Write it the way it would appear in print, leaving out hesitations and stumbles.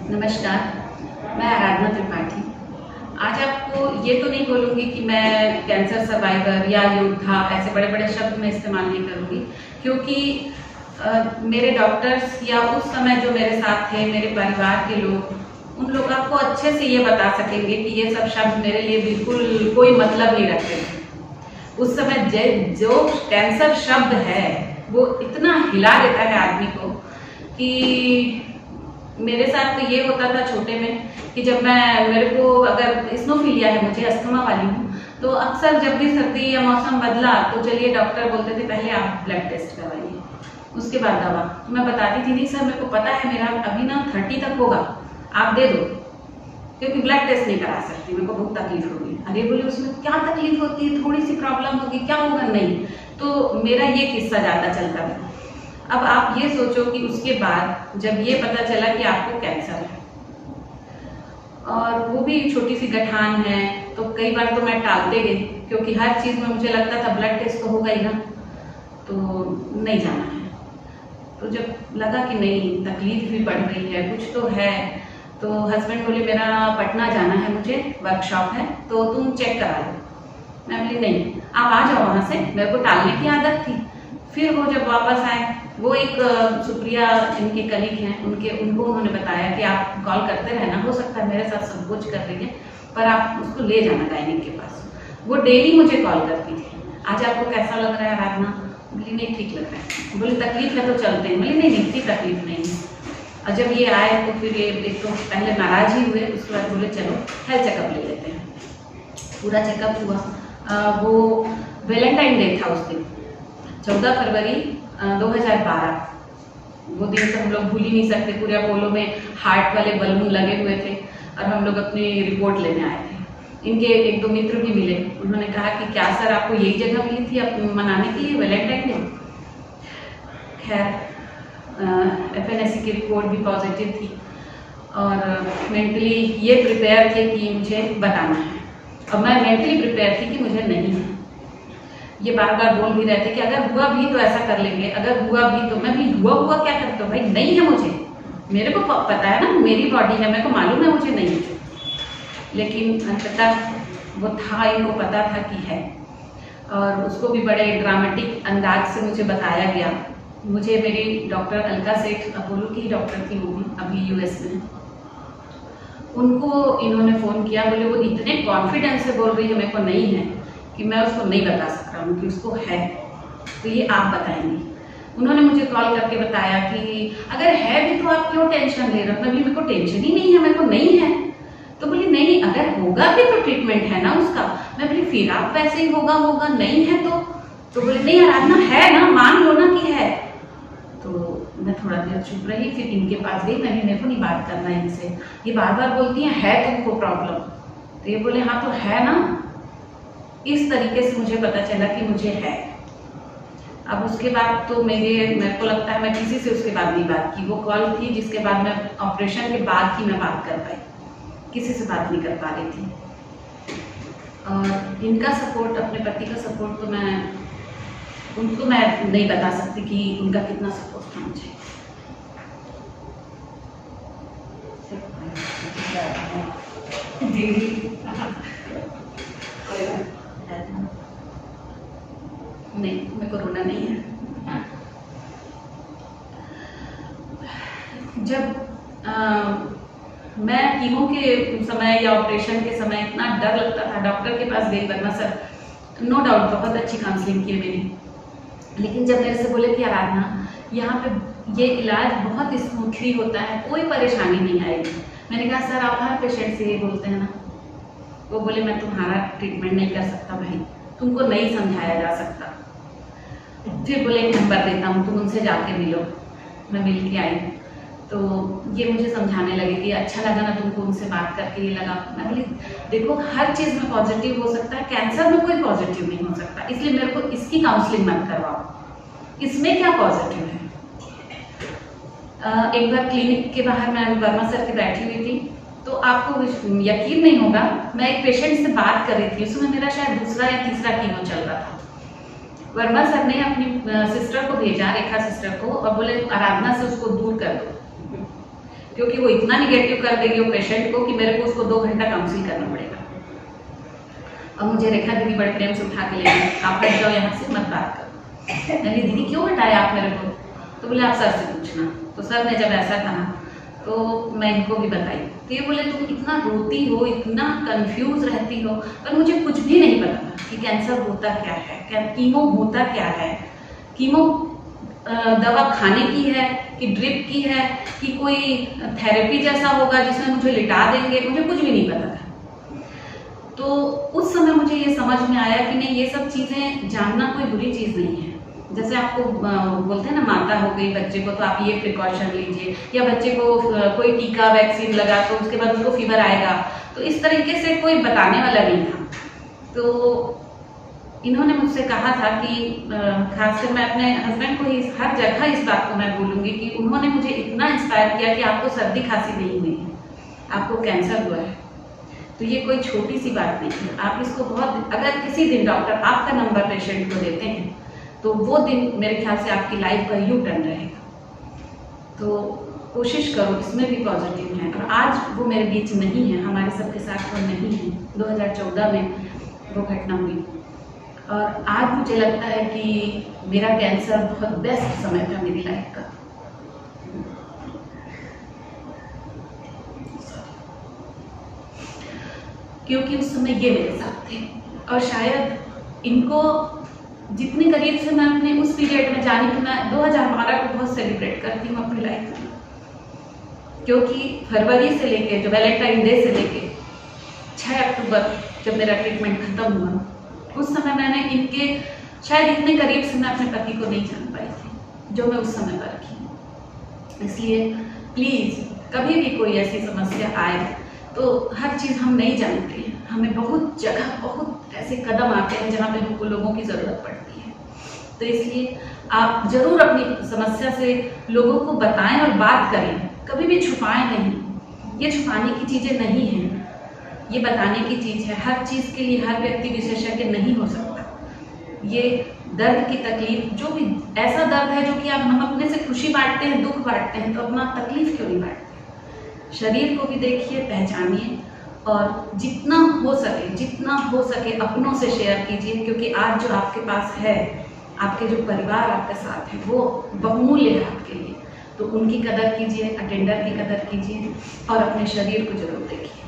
नमस्कार, मैं आराधना त्रिपाठी। आज आपको ये तो नहीं बोलूँगी कि मैं कैंसर सर्वाइवर या योद्धा ऐसे बड़े-बड़े शब्द मैं इस्तेमाल नहीं करूँगी, क्योंकि मेरे डॉक्टर्स या उस समय जो मेरे साथ थे, मेरे परिवार के लोग, उन लोग आपको अच्छे से ये बता सकेंगे कि ये सब शब्द मेरे लिए बिल्कुल कोई मतलब नहीं रखते थे। उस समय जो कैंसर शब्द है, वो इतना हिला देता है आदमी को कि मेरे साथ तो ये होता था छोटे में कि जब मेरे को अगर स्नोफीलिया है, मुझे अस्थमा वाली हूँ, तो अक्सर जब भी सर्दी या मौसम बदला तो चलिए डॉक्टर बोलते थे पहले आप ब्लड टेस्ट करवाइए, उसके बाद दवा। तो मैं बताती थी नहीं सर मेरे को पता है मेरा अभी ना 30 तक होगा, आप दे दो, क्योंकि ब्लड टेस्ट नहीं करा सकती, मेरे को बहुत तकलीफ होगी। अरे बोले उसमें क्या तकलीफ होती है, थोड़ी सी प्रॉब्लम होगी, क्या होगा, नहीं। तो मेरा ये किस्सा ज़्यादा चलता था। अब आप ये सोचो कि उसके बाद जब ये पता चला कि आपको कैंसर है और वो भी छोटी सी गठान है, तो कई बार तो मैं टालते गई, क्योंकि हर चीज़ में मुझे लगता था ब्लड टेस्ट तो होगा ही ना, तो नहीं जाना है। तो जब लगा कि नहीं तकलीफ भी बढ़ रही है, कुछ तो है, तो हस्बैंड बोले मेरा पटना जाना है, मुझे वर्कशॉप है, तो तुम चेक करा लो। मैं बोली नहीं, आप आ जाओ वहाँ से, मेरे को टालने की आदत थी। फिर वो जब वापस आए, वो एक सुप्रिया इनके कलीग हैं, उनको उन्होंने बताया कि आप कॉल करते रहना, हो सकता है मेरे साथ सब कुछ कर रही है, पर आप उसको ले जाना गायनिक के पास। वो डेली मुझे कॉल करती थी, आज आपको कैसा लग रहा है आराधना? बोली नहीं ठीक लग रहा है। बोली तकलीफ है तो चलते हैं? बोली नहीं इतनी तकलीफ नहीं है। और जब ये आए तो फिर ये एक तो पहले नाराज ही हुए, उसके बाद बोले चलो हेल्थ चेकअप ले लेते हैं। पूरा चेकअप हुआ। वो वैलेंटाइन डे था उस दिन, 14 फरवरी 2012। वो दिन तो हम लोग भूल ही नहीं सकते। पूरे अपोलो में हार्ट वाले बलून लगे हुए थे और हम लोग अपनी रिपोर्ट लेने आए थे। इनके एक दो मित्र भी मिले, उन्होंने कहा कि क्या सर आपको यही जगह मिली थी मनाने के लिए वैलेंटाइन डे? खैर FNAC की रिपोर्ट भी पॉजिटिव थी और मेंटली ये प्रिपेयर थे कि मुझे बताना है, और मैं मेंटली प्रिपेयर थी कि मुझे नहीं है। ये बार बार बोल भी रहे थे कि अगर हुआ भी तो ऐसा कर लेंगे, अगर हुआ भी तो। मैं भी हुआ क्या करते हो भाई, नहीं है मुझे, मेरे को पता है ना, मेरी बॉडी है, मेरे को मालूम है मुझे नहीं है। लेकिन अंततः वो था, इनको पता था कि है, और उसको भी बड़े ड्रामेटिक अंदाज से मुझे बताया गया। मुझे मेरी डॉक्टर अलका सेठ, अपोलो की डॉक्टर थी, वो भी अभी US में, उनको इन्होंने फ़ोन किया। बोले वो इतने कॉन्फिडेंस से बोल रही है मेरे को नहीं है कि मैं उसको नहीं बता सकता हूँ कि उसको है, तो ये आप बताएंगी। उन्होंने मुझे कॉल करके बताया कि अगर है भी तो आप क्यों टेंशन ले रहे हो? मैं बोली मेरे को टेंशन ही नहीं है, मेरे को नहीं है। तो बोली नहीं अगर होगा भी तो ट्रीटमेंट है ना उसका। मैं बोली फिर आप वैसे ही होगा नहीं है तो बोली नहीं आराधना है ना, मान लो ना कि है। तो मैं थोड़ा देर चुप रही, फिर इनके पास गई। मैंने मेरे को नहीं बात करना इनसे, ये बार बार बोलती हैं है तुमको प्रॉब्लम, तो ये बोले हाँ तो है ना। इस तरीके से मुझे पता चला कि मुझे है। अब उसके बाद तो मेरे को लगता है मैं किसी से उसके बाद नहीं बात की। वो कॉल थी जिसके बाद मैं ऑपरेशन के बाद ही मैं बात कर पाई, किसी से बात नहीं कर पा रही थी। और इनका सपोर्ट, अपने पति का सपोर्ट तो मैं उनको मैं नहीं बता सकती कि उनका कितना सपोर्ट था मुझे। नहीं मेरे को रोना नहीं है। जब मैं कीमो के समय या ऑपरेशन के समय इतना डर लगता था, डॉक्टर के पास गई, वर्मा सर नो डाउट बहुत अच्छी काउंसलिंग की है मेरी, लेकिन जब मेरे से बोले कि आराधना यहाँ पे ये इलाज बहुत स्मूथली होता है, कोई परेशानी नहीं आएगी। मैंने कहा सर आप हर पेशेंट से ये बोलते हैं ना। वो बोले मैं तुम्हारा ट्रीटमेंट नहीं कर सकता भाई, तुमको नहीं समझाया जा सकता। फिर बोले एक नंबर देता हूँ, तुम उनसे जाके मिलो। मैं मिल के आई तो ये मुझे समझाने लगे कि अच्छा लगा ना तुमको उनसे बात करके, ये लगा। मैं बोली देखो हर चीज़ में पॉजिटिव हो सकता है, कैंसर में कोई पॉजिटिव नहीं हो सकता, इसलिए मेरे को इसकी काउंसलिंग मत करवाओ, इसमें क्या पॉजिटिव है। एक बार क्लिनिक के बाहर मैं वर्मा सर की बैठी हुई थी, तो आपको यकीन नहीं होगा, मैं एक पेशेंट से बात कर रही थी, उसमें मेरा शायद दूसरा या तीसरा कीमो चल रहा था। वर्मा सर ने अपनी सिस्टर को भेजा, रेखा सिस्टर को, और बोले आराधना से उसको दूर कर दो। क्योंकि वो इतना निगेटिव कर देगी वो पेशेंट को कि मेरे को उसको 2 घंटा काउंसिल करना पड़ेगा। अब मुझे रेखा दीदी बड़े प्रेम से उठा के ले गई, आप हट जाओ यहाँ से, मत बात करो। मैंने दीदी क्यों हटाया आप मेरे को? तो बोले आप सर से पूछना। तो सर ने जब ऐसा कहा तो मैं इनको भी बताई, तो ये बोले तुम इतना रोती हो, इतना कंफ्यूज रहती हो, पर मुझे कुछ भी नहीं पता था कि कैंसर होता क्या है, कीमो होता क्या है, कीमो दवा खाने की है कि ड्रिप की है कि कोई थेरेपी जैसा होगा जिसमें मुझे लिटा देंगे, मुझे कुछ भी नहीं पता था। तो उस समय मुझे ये समझ में आया कि नहीं, ये सब चीज़ें जानना कोई बुरी चीज़ नहीं है। जैसे आपको बोलते हैं ना, माता हो गई बच्चे को तो आप ये प्रिकॉशन लीजिए, या बच्चे को कोई टीका वैक्सीन लगा तो उसके बाद उसको फीवर आएगा, तो इस तरीके से कोई बताने वाला नहीं था। तो इन्होंने मुझसे कहा था कि खासकर मैं अपने हस्बैंड को ही हर जगह इस बात को मैं बोलूँगी कि उन्होंने मुझे इतना इंस्पायर किया कि आपको सर्दी खांसी नहीं हुई है, आपको कैंसर हुआ है। तो ये कोई छोटी सी बात नहीं है, आप इसको बहुत, अगर किसी दिन डॉक्टर आपका नंबर पेशेंट को देते हैं तो वो दिन मेरे ख्याल से आपकी लाइफ का यू टर्न रहेगा। तो कोशिश करो, इसमें भी पॉजिटिव है। और आज वो मेरे बीच नहीं है, हमारे सबके साथ वो नहीं है। 2014 में वो घटना हुई और आज मुझे लगता है कि मेरा कैंसर बहुत बेस्ट समय था मेरी लाइफ का। क्योंकि उस समय ये मेरे साथ थे और शायद इनको जितनी करीब से मैं अपने उस पीरियड में जानी कि मैं 2012 को बहुत सेलिब्रेट करती हूँ अपनी लाइफ में, क्योंकि फरवरी से लेके जो वैलेंटाइन डे से लेके 6 अक्टूबर जब मेरा ट्रीटमेंट खत्म हुआ, उस समय मैंने इनके शायद इतने करीब से मैं अपने पति को नहीं जान पाई थी जो मैं उस समय पर की। इसलिए प्लीज़ कभी भी कोई ऐसी समस्या आए तो हर चीज़ हम नहीं जानते हैं, हमें बहुत जगह बहुत ऐसे कदम आते हैं जहाँ पे हमको लोगों की ज़रूरत पड़ती है। तो इसलिए आप ज़रूर अपनी समस्या से लोगों को बताएं और बात करें, कभी भी छुपाएं नहीं। ये छुपाने की चीज़ें नहीं हैं, ये बताने की चीज़ है। हर चीज़ के लिए हर व्यक्ति विशेषज्ञ नहीं हो सकता। ये दर्द की तकलीफ, जो भी ऐसा दर्द है जो कि आप हम अपने से खुशी बांटते हैं, दुख बांटते हैं, तो अपना तकलीफ क्यों नहीं बांटते? शरीर को भी देखिए, पहचानिए और जितना हो सके अपनों से शेयर कीजिए, क्योंकि आज जो आपके पास है, आपके जो परिवार आपके साथ है, वो बहुमूल्य है आपके लिए। तो उनकी कदर कीजिए, अटेंडर की कदर कीजिए और अपने शरीर को जरूर देखिए।